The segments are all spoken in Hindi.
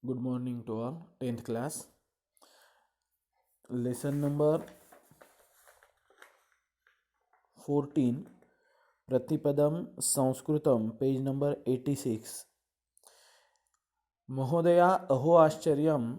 Good morning to all. 10th class. Lesson number 14. Pratipadam Sanskritam. Page number 86. Mahodaya aho आश्चर्यम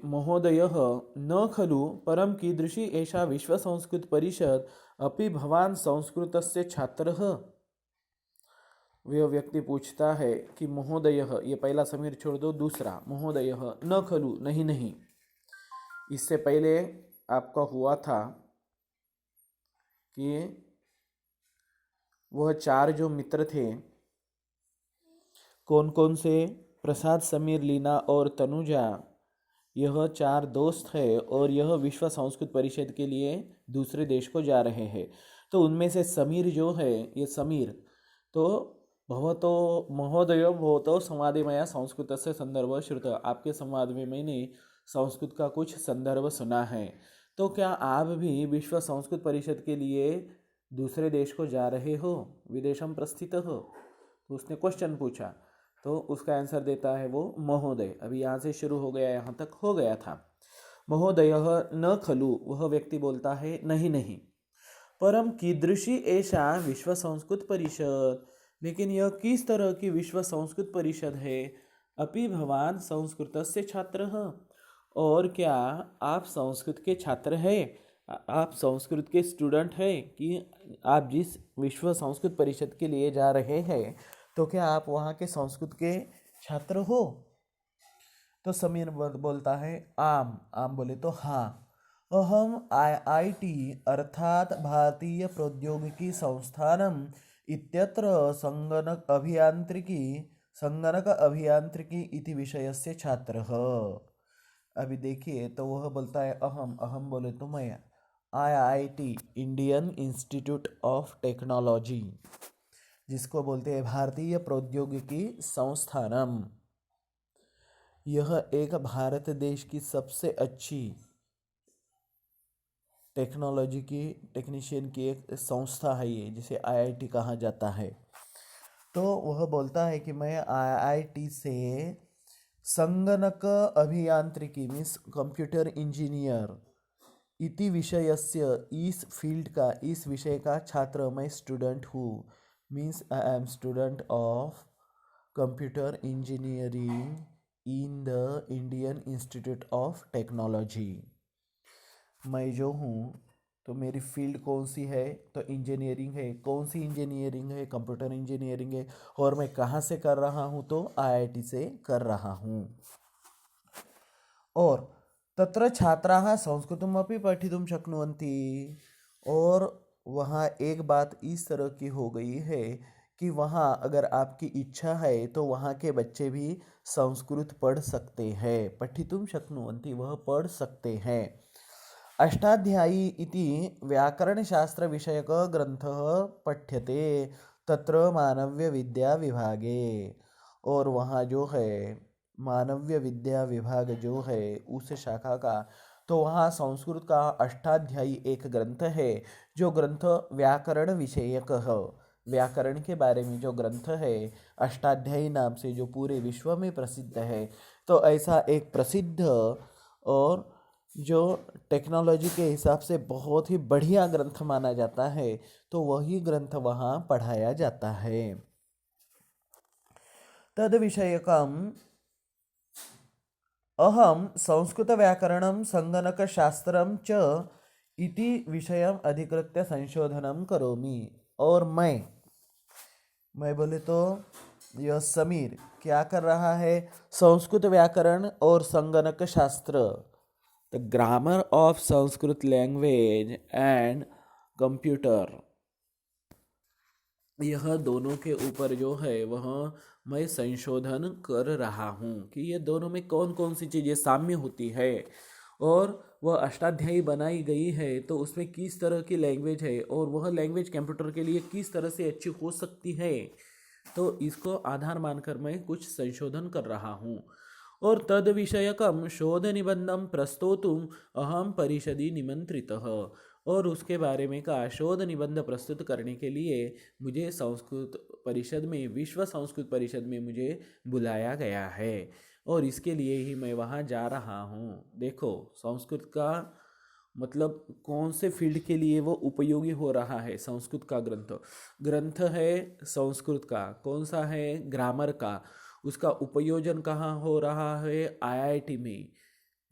महोदयः न खलु परम कीदृशी एषा विश्व संस्कृत परिषद अपि भवान संस्कृतस्य छात्रः। वह व्यक्ति पूछता है कि महोदयः, ये पहला समीर छोड़ दो, दूसरा महोदयः न खलु नहीं नहीं। इससे पहले आपका हुआ था कि वह चार जो मित्र थे, कौन कौन से, प्रसाद, समीर, लीना और तनुजा, यह चार दोस्त है और यह विश्व संस्कृत परिषद के लिए दूसरे देश को जा रहे हैं। तो उनमें से समीर जो है, ये समीर तो भवतो महोदय भवतो संवादमया संस्कृत से संदर्भ श्रुत, आपके संवाद में मैंने संस्कृत का कुछ संदर्भ सुना है, तो क्या आप भी विश्व संस्कृत परिषद के लिए दूसरे देश को जा रहे हो, विदेशम प्रस्थित हो। तो उसने क्वेश्चन पूछा, तो उसका आंसर देता है वो महोदय। अभी यहाँ से शुरू हो गया, यहाँ तक हो गया था। महोदय न खलु, वह व्यक्ति बोलता है नहीं नहीं। परम कीदृशी ऐसा विश्व संस्कृत परिषद, लेकिन यह किस तरह की विश्व संस्कृत परिषद है। अपि भवान संस्कृत से छात्र हैं, और क्या आप संस्कृत के छात्र हैं, आप संस्कृत के स्टूडेंट हैं कि आप जिस विश्व संस्कृत परिषद के लिए जा रहे हैं, तो क्या आप वहाँ के संस्कृत के छात्र हो। तो समीर बोलता है आम। आम बोले तो हाँ। अहम IIT अर्थात भारतीय प्रौद्योगिकी संस्थानम इत्यत्र संगणक अभियांत्रिकी इति विषयस्य छात्रः। अभी देखिए, तो वह बोलता है अहम। अहम बोले तो मैं। IIT Indian institute of technology, जिसको बोलते हैं भारतीय प्रौद्योगिकी संस्थानम, यह एक भारत देश की सबसे अच्छी टेक्नोलॉजी की, टेक्नीशियन की एक संस्था है ये, जिसे IIT कहा जाता है। तो वह बोलता है कि मैं IIT से संगणक अभियांत्रिकी मीन्स कंप्यूटर इंजीनियर इति विषयस्य, इस फील्ड का, इस विषय का छात्र, मैं स्टूडेंट हूँ। Means I am student of computer engineering in the Indian institute of technology. मैं जो हूँ, तो मेरी फील्ड कौन सी है, तो इंजीनियरिंग है। कौन सी इंजीनियरिंग है, कंप्यूटर इंजीनियरिंग है। और मैं कहाँ से कर रहा हूँ, तो IIT से कर रहा हूँ। और तत्र छात्राः संस्कृतमपि पठितुं शक्नुवन्ति। और वहाँ एक बात इस तरह की हो गई है कि वहाँ अगर आपकी इच्छा है तो वहाँ के बच्चे भी संस्कृत पढ़ सकते हैं। पठितुं शक्नुवन्ति, वह पढ़ सकते हैं। अष्टाध्यायी इति व्याकरणशास्त्र विषयक ग्रंथः पठ्यते तत्र मानव्य विद्या विभागे। और वहाँ जो है मानव्य विद्या विभाग जो है उस शाखा का, तो वहाँ संस्कृत का अष्टाध्यायी एक ग्रंथ है, जो ग्रंथ व्याकरण विषयक है। व्याकरण के बारे में जो ग्रंथ है, अष्टाध्यायी नाम से, जो पूरे विश्व में प्रसिद्ध है। तो ऐसा एक प्रसिद्ध और जो टेक्नोलॉजी के हिसाब से बहुत ही बढ़िया ग्रंथ माना जाता है, तो वही ग्रंथ वहाँ पढ़ाया जाता है। तद विषयकम अहम संस्कृत व्याकरणं संगणकशास्त्रं च इति विषयम अधिकृत्य संशोधनम करोमि। और मैं बोले तो यह समीर क्या कर रहा है, संस्कृत व्याकरण और संगणक शास्त्र, the grammar of Sanskrit language and computer, यह दोनों के ऊपर जो है वह मैं संशोधन कर रहा हूँ कि ये दोनों में कौन कौन सी चीज़ें साम्य होती है, और वह अष्टाध्यायी बनाई गई है तो उसमें किस तरह की लैंग्वेज है, और वह लैंग्वेज कंप्यूटर के लिए किस तरह से अच्छी हो सकती है। तो इसको आधार मानकर मैं कुछ संशोधन कर रहा हूँ। और तद विषयकम शोध निबंधम प्रस्तोतुम अहम परिषदि निमंत्रितः। और उसके बारे में का शोध निबंध प्रस्तुत करने के लिए मुझे संस्कृत परिषद में, विश्व संस्कृत परिषद में मुझे बुलाया गया है और इसके लिए ही मैं वहाँ जा रहा हूँ। देखो संस्कृत का मतलब कौन से फील्ड के लिए वो उपयोगी हो रहा है। संस्कृत का ग्रंथ है संस्कृत का, कौन सा है, ग्रामर का। उसका उपयोजन कहाँ हो रहा है, आईआईटी में।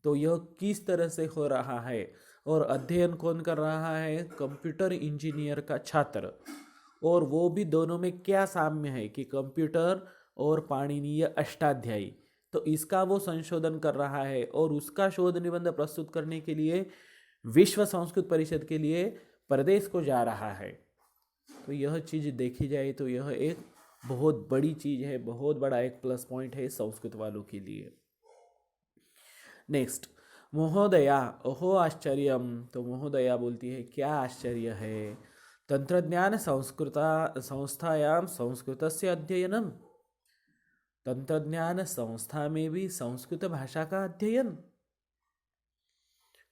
तो यह किस तरह से हो रहा है और अध्ययन कौन कर रहा है, कंप्यूटर इंजीनियर का छात्र। और वो भी दोनों में क्या साम्य है कि कंप्यूटर और पाणिनीय अष्टाध्यायी, तो इसका वो संशोधन कर रहा है और उसका शोध निबंध प्रस्तुत करने के लिए विश्व संस्कृत परिषद के लिए प्रदेश को जा रहा है। तो यह चीज़ देखी जाए तो यह एक बहुत बड़ी चीज़ है, बहुत बड़ा एक प्लस पॉइंट है संस्कृत वालों के लिए। नेक्स्ट, महोदया ओहो आश्चर्यम। तो महोदया बोलती है क्या आश्चर्य है। तंत्रज्ञान संस्थायाम संस्कृतस्य अध्ययनम। तंत्रज्ञान संस्था में भी संस्कृत भाषा का अध्ययन।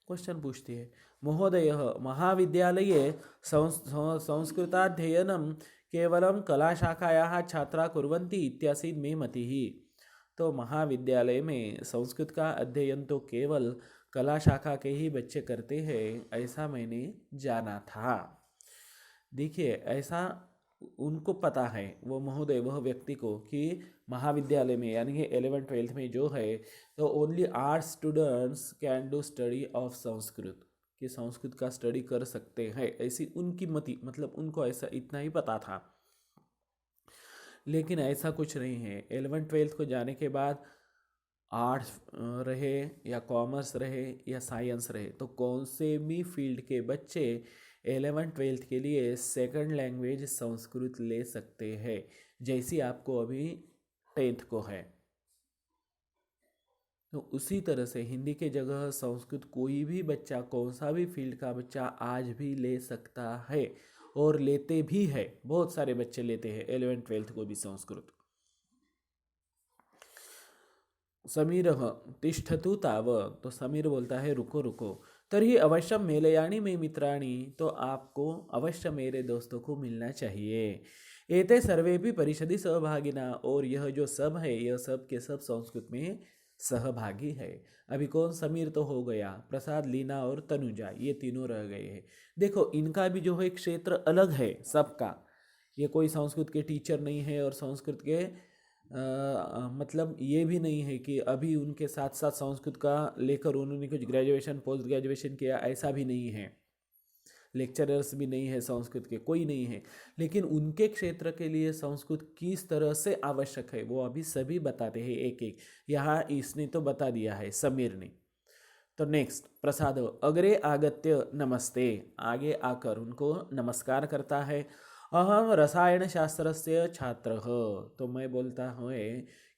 क्वेश्चन पूछती है महोदय महाविद्यालये संस्कृताध्ययनं केवलं कलाशाखायाः छात्रा कुर्वन्ति इत्यासीत् मे मतिः। तो महाविद्यालय में संस्कृत का अध्ययन तो केवल कला शाखा के ही बच्चे करते हैं, ऐसा मैंने जाना था। देखिए ऐसा उनको पता है, वो महोदय वह व्यक्ति को, कि महाविद्यालय में यानी कि 11th-12th में जो है तो only arts students can do study of Sanskrit, कि संस्कृत का स्टडी कर सकते हैं, ऐसी उनकी मति, मतलब उनको ऐसा इतना ही पता था। लेकिन ऐसा कुछ नहीं है। 11th-12th को जाने के बाद आर्ट्स रहे या कॉमर्स रहे या साइंस रहे, तो कौन से भी फील्ड के बच्चे 11th-12th के लिए सेकंड लैंग्वेज संस्कृत ले सकते हैं, जैसी आपको अभी 10th को है। तो उसी तरह से हिंदी के जगह संस्कृत कोई भी बच्चा, कौन सा भी फील्ड का बच्चा आज भी ले सकता है और लेते भी है। बहुत सारे बच्चे लेते हैं 11th-12th को भी संस्कृत। समीर तिष्ठतु ताव। तो समीर बोलता है रुको रुको। तर्हि अवश्य मेलयानी में मित्राणी। तो आपको अवश्य मेरे दोस्तों को मिलना चाहिए। एते सर्वे भी परिषदि सहभागिना। और यह जो सब है यह सब के सब संस्कृत में सहभागी है। अभी कौन, समीर तो हो गया, प्रसाद, लीना और तनुजा, ये तीनों रह गए हैं। देखो इनका भी जो है क्षेत्र अलग है सबका। ये कोई संस्कृत के टीचर नहीं है और संस्कृत के मतलब ये भी नहीं है कि अभी उनके साथ साथ संस्कृत का लेकर उन्होंने कुछ ग्रेजुएशन पोस्ट ग्रेजुएशन किया, ऐसा भी नहीं है। लेक्चरर्स भी नहीं है संस्कृत के, कोई नहीं है। लेकिन उनके क्षेत्र के लिए संस्कृत किस तरह से आवश्यक है वो अभी सभी बताते हैं एक एक। यहाँ इसने तो बता दिया है समीर ने। तो नेक्स्ट, प्रसाद अग्रे आगत्य नमस्ते। आगे आकर उनको नमस्कार करता है। अहम रसायन शास्त्र से छात्र। तो मैं बोलता हूँ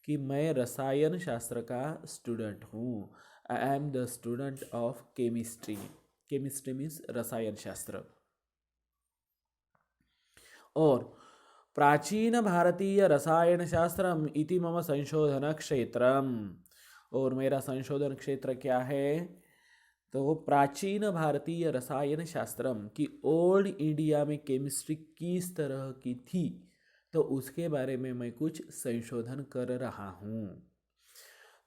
कि मैं रसायन शास्त्र का स्टूडेंट हूँ। I am the student of chemistry. Chemistry means रसायन शास्त्र। और प्राचीन भारतीय रसायन शास्त्रम इति मम संशोधन क्षेत्रम। और मेरा संशोधन क्षेत्र क्या है, तो प्राचीन भारतीय रसायन शास्त्रम की ओल्ड इंडिया में केमिस्ट्री किस तरह की थी, तो उसके बारे में मैं कुछ संशोधन कर रहा हूँ।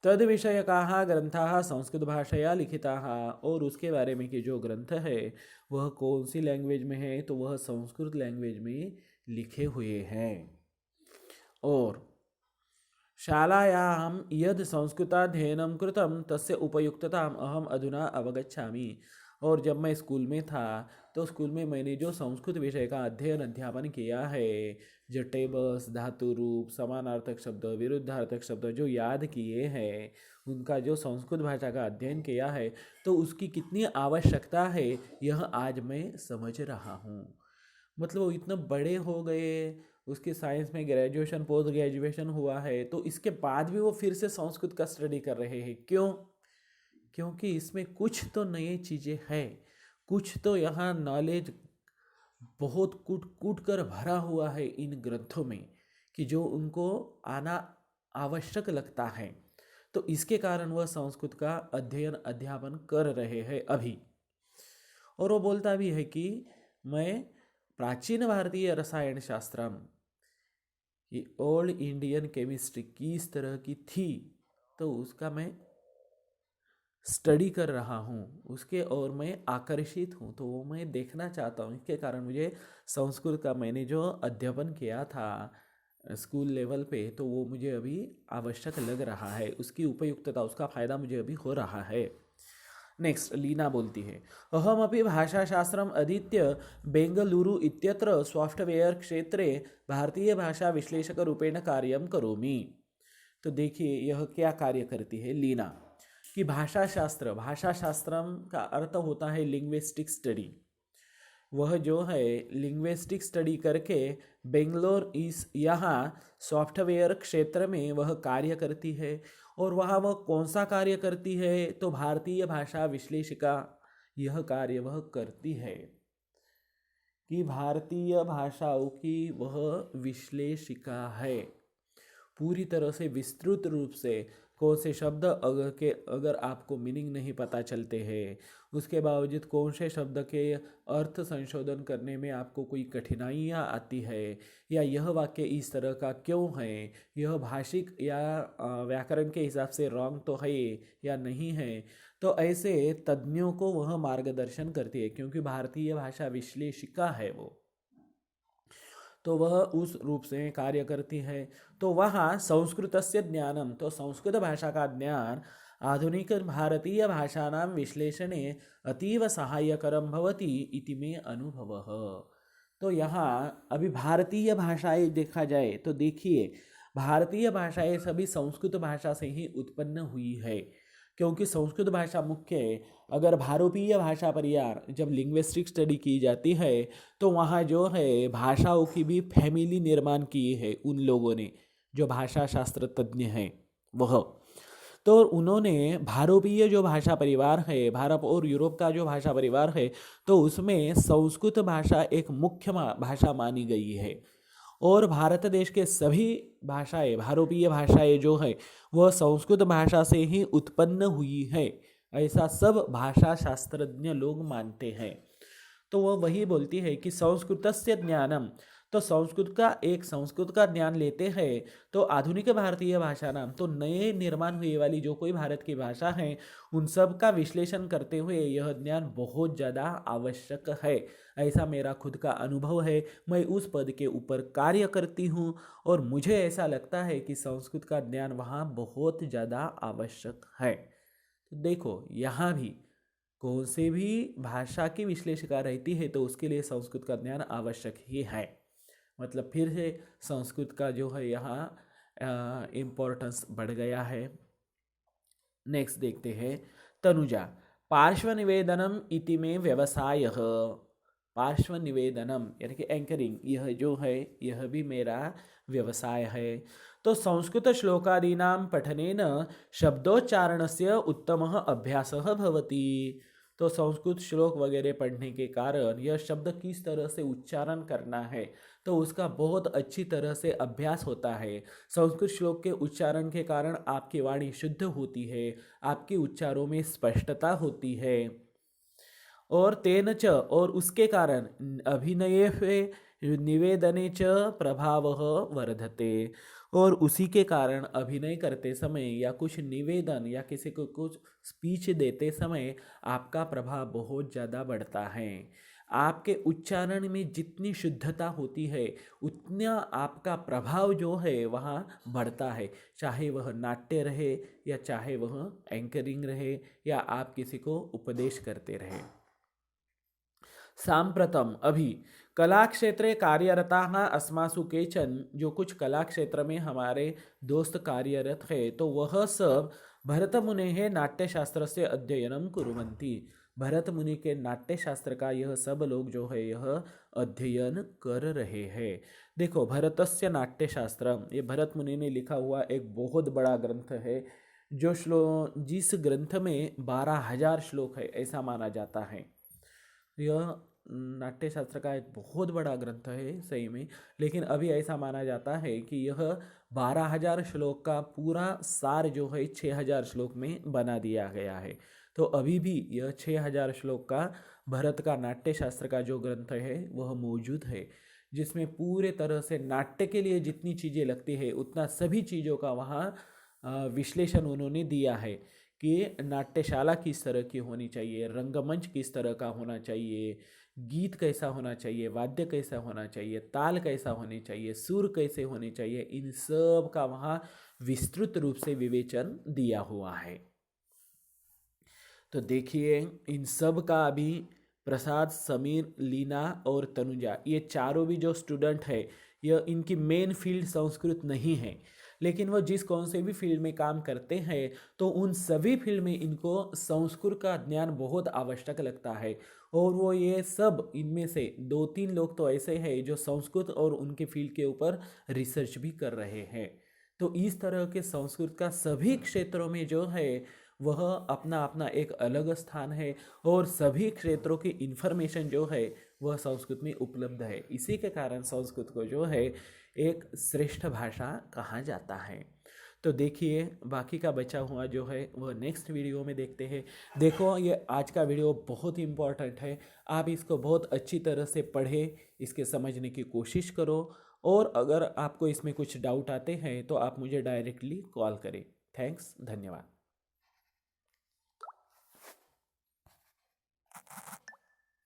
तद विषयकाः ग्रंथाः संस्कृत भाषया लिखिताः। और उसके बारे में कि जो ग्रंथ है वह कौन सी लैंग्वेज में है, तो वह संस्कृत लैंग्वेज में लिखे हुए हैं। और शालायां यद संस्कृताध्ययनं कृतं तस्य उपयुक्तताम् अहम अधुना अवगच्छामि। और जब मैं स्कूल में था तो स्कूल में मैंने जो संस्कृत विषय का अध्ययन किया है, जो टेबल्स, धातु रूप, समानार्थक शब्द, विरुद्धार्थक शब्द जो याद किए हैं, उनका जो संस्कृत भाषा का अध्ययन किया है, तो उसकी कितनी आवश्यकता है यह आज मैं समझ रहा हूँ। मतलब वो इतना बड़े हो गए, उसके साइंस में ग्रेजुएशन पोस्ट ग्रेजुएशन हुआ है, तो इसके बाद भी वो फिर से संस्कृत का स्टडी कर रहे हैं। क्यों? क्योंकि इसमें कुछ तो नई चीज़ें हैं, कुछ तो यहाँ नॉलेज बहुत कूट कूट कर भरा हुआ है इन ग्रंथों में, कि जो उनको आना आवश्यक लगता है। तो इसके कारण वह संस्कृत का अध्ययन अध्यापन कर रहे हैं अभी। और वो बोलता भी है कि मैं प्राचीन भारतीय रसायन शास्त्रम, ये ओल्ड इंडियन केमिस्ट्री किस तरह की थी, तो उसका मैं स्टडी कर रहा हूँ उसके, और मैं आकर्षित हूँ, तो वो मैं देखना चाहता हूँ। इसके कारण मुझे संस्कृत का मैंने जो अध्ययन किया था स्कूल लेवल पे, तो वो मुझे अभी आवश्यक लग रहा है, उसकी उपयुक्तता, उसका फायदा मुझे अभी हो रहा है। नेक्स्ट लीना बोलती है, अहमपि भाषाशास्त्रम अधीत्य बेंगलुरु इत्यत्र सॉफ्टवेयर क्षेत्रे भारतीय भाषा विश्लेषक रूपेण कार्यं करोमि। तो देखिए यह क्या कार्य करती है लीना, कि भाषा शास्त्र, भाषा शास्त्र का अर्थ होता है लिंग्विस्टिक स्टडी। वह जो है लिंग्विस्टिक स्टडी करके बेंगलोर इस यहाँ सॉफ्टवेयर क्षेत्र में वह कार्य करती है। और वहाँ वह कौन सा कार्य करती है, तो भारतीय भाषा विश्लेषिका यह कार्य वह करती है, कि भारतीय भाषाओं की वह विश्लेषिका है। पूरी तरह से विस्तृत रूप से कौन से शब्द अगर आपको मीनिंग नहीं पता चलते हैं, उसके बावजूद कौन से शब्द के अर्थ संशोधन करने में आपको कोई कठिनाइयाँ आती है, या यह वाक्य इस तरह का क्यों है, यह भाषिक या व्याकरण के हिसाब से रॉन्ग तो है या नहीं है, तो ऐसे तज्ञों को वह मार्गदर्शन करती है, क्योंकि भारतीय भाषा विश्लेषिका है वो, तो वह उस रूप से कार्य करती है। तो वहाँ संस्कृतस्य ज्ञानम, तो संस्कृत भाषा का ज्ञान आधुनिक भारतीय भाषाणां विश्लेषणे अतीव सहायकरं भवति इति मे अनुभवः। तो यहाँ अभी भारतीय भाषाएं देखा जाए तो देखिए भारतीय भाषाएं सभी संस्कृत भाषा से ही उत्पन्न हुई है, क्योंकि संस्कृत भाषा मुख्य है। अगर भारतीय भाषा पर यार जब लिंग्विस्टिक स्टडी की जाती है, तो वहाँ जो है भाषाओं की भी फैमिली निर्माण की है उन लोगों ने, जो भाषा शास्त्र तज्ञ हैं वह। तो उन्होंने भारतीय जो भाषा परिवार है, भारत और यूरोप का जो भाषा परिवार है, तो उसमें संस्कृत भाषा एक मुख्य भाषा मानी गई है। और भारत देश के सभी भाषाएं, भारतीय भाषाएं जो है वह संस्कृत भाषा से ही उत्पन्न हुई है, ऐसा सब भाषा शास्त्रज्ञ लोग मानते हैं। तो वह वही बोलती है कि संस्कृतस्य ज्ञानम, तो संस्कृत का ज्ञान लेते हैं, तो आधुनिक भारतीय भाषा नाम, तो नए निर्माण हुए वाली जो कोई भारत की भाषा है उन सब का विश्लेषण करते हुए यह ज्ञान बहुत ज़्यादा आवश्यक है, ऐसा मेरा खुद का अनुभव है। मैं उस पद के ऊपर कार्य करती हूँ और मुझे ऐसा लगता है कि संस्कृत का ज्ञान वहाँ बहुत ज़्यादा आवश्यक है। तो देखो यहाँ भी कौन से भी भाषा की विश्लेषिका रहती है तो उसके लिए संस्कृत का ज्ञान आवश्यक ही है। मतलब फिर से संस्कृत का जो है यहाँ इम्पोर्टेंस बढ़ गया है। नेक्स्ट देखते हैं तनुजा, पार्श्व निवेदनम इति में व्यवसाय, पार्श्व निवेदनम यानी कि एंकरिंग, यह जो है यह भी मेरा व्यवसाय है। तो संस्कृत श्लोकादीनां पठनेन शब्दोच्चारणस्य उत्तमः अभ्यासः भवति। तो संस्कृत श्लोक वगैरह पढ़ने के कारण यह शब्द किस तरह से उच्चारण करना है तो उसका बहुत अच्छी तरह से अभ्यास होता है। संस्कृत श्लोक के उच्चारण के कारण आपकी वाणी शुद्ध होती है, आपके उच्चारों में स्पष्टता होती है। और तेन च, और उसके कारण अभिनये निवेदने च प्रभावः वर्धते, और उसी के कारण अभिनय करते समय या कुछ निवेदन या किसी को कुछ स्पीच देते समय आपका प्रभाव बहुत ज़्यादा बढ़ता है। आपके उच्चारण में जितनी शुद्धता होती है उतना आपका प्रभाव जो है वहाँ बढ़ता है, चाहे वह नाट्य रहे या चाहे वह एंकरिंग रहे या आप किसी को उपदेश करते रहे। सांप्रतम अभी कला क्षेत्रे कार्यरताः अस्मासु केचन, जो कुछ कला क्षेत्र में हमारे दोस्त कार्यरत है तो वह सब भरत मुनेः नाट्यशास्त्र से अध्ययनम कुर्वन्ति, भरत मुनि के नाट्यशास्त्र का यह सब लोग जो है यह अध्ययन कर रहे हैं। देखो भरतस्य नाट्यशास्त्रम, ये भरत मुनि ने लिखा हुआ एक बहुत बड़ा ग्रंथ है, जो जिस ग्रंथ में 12,000 श्लोक है ऐसा माना जाता है। यह नाट्यशास्त्र का एक बहुत बड़ा ग्रंथ है सही में, लेकिन अभी ऐसा माना जाता है कि यह 12,000 श्लोक का पूरा सार जो है 6,000 श्लोक में बना दिया गया है। तो अभी भी यह 6,000 श्लोक का भरत का नाट्यशास्त्र का जो ग्रंथ है वह मौजूद है, जिसमें पूरे तरह से नाट्य के लिए जितनी चीज़ें लगती है उतना सभी चीज़ों का वहाँ विश्लेषण उन्होंने दिया है कि नाट्यशाला किस तरह की होनी चाहिए, रंगमंच किस तरह का होना चाहिए, गीत कैसा होना चाहिए, वाद्य कैसा होना चाहिए, ताल कैसा होनी चाहिए, सुर कैसे होने चाहिए, इन सब का वहाँ विस्तृत रूप से विवेचन दिया हुआ है। तो देखिए इन सब का अभी प्रसाद, समीर, लीना और तनुजा, ये चारों भी जो स्टूडेंट है, यह इनकी मेन फील्ड संस्कृत नहीं है, लेकिन वो जिस कौन से भी फील्ड में काम करते हैं तो उन सभी फील्ड में इनको संस्कृत का ज्ञान बहुत आवश्यक लगता है। और वो ये सब इनमें से 2-3 लोग तो ऐसे हैं जो संस्कृत और उनके फील्ड के ऊपर रिसर्च भी कर रहे हैं। तो इस तरह के संस्कृत का सभी क्षेत्रों में जो है वह अपना अपना एक अलग स्थान है, और सभी क्षेत्रों की इन्फॉर्मेशन जो है वह संस्कृत में उपलब्ध है। इसी के कारण संस्कृत को जो है एक श्रेष्ठ भाषा कहा जाता है। तो देखिए बाकी का बचा हुआ जो है वह नेक्स्ट वीडियो में देखते हैं। देखो ये आज का वीडियो बहुत ही इम्पोर्टेंट है, आप इसको बहुत अच्छी तरह से पढ़ें, इसके समझने की कोशिश करो, और अगर आपको इसमें कुछ डाउट आते हैं तो आप मुझे डायरेक्टली कॉल करें। थैंक्स, धन्यवाद।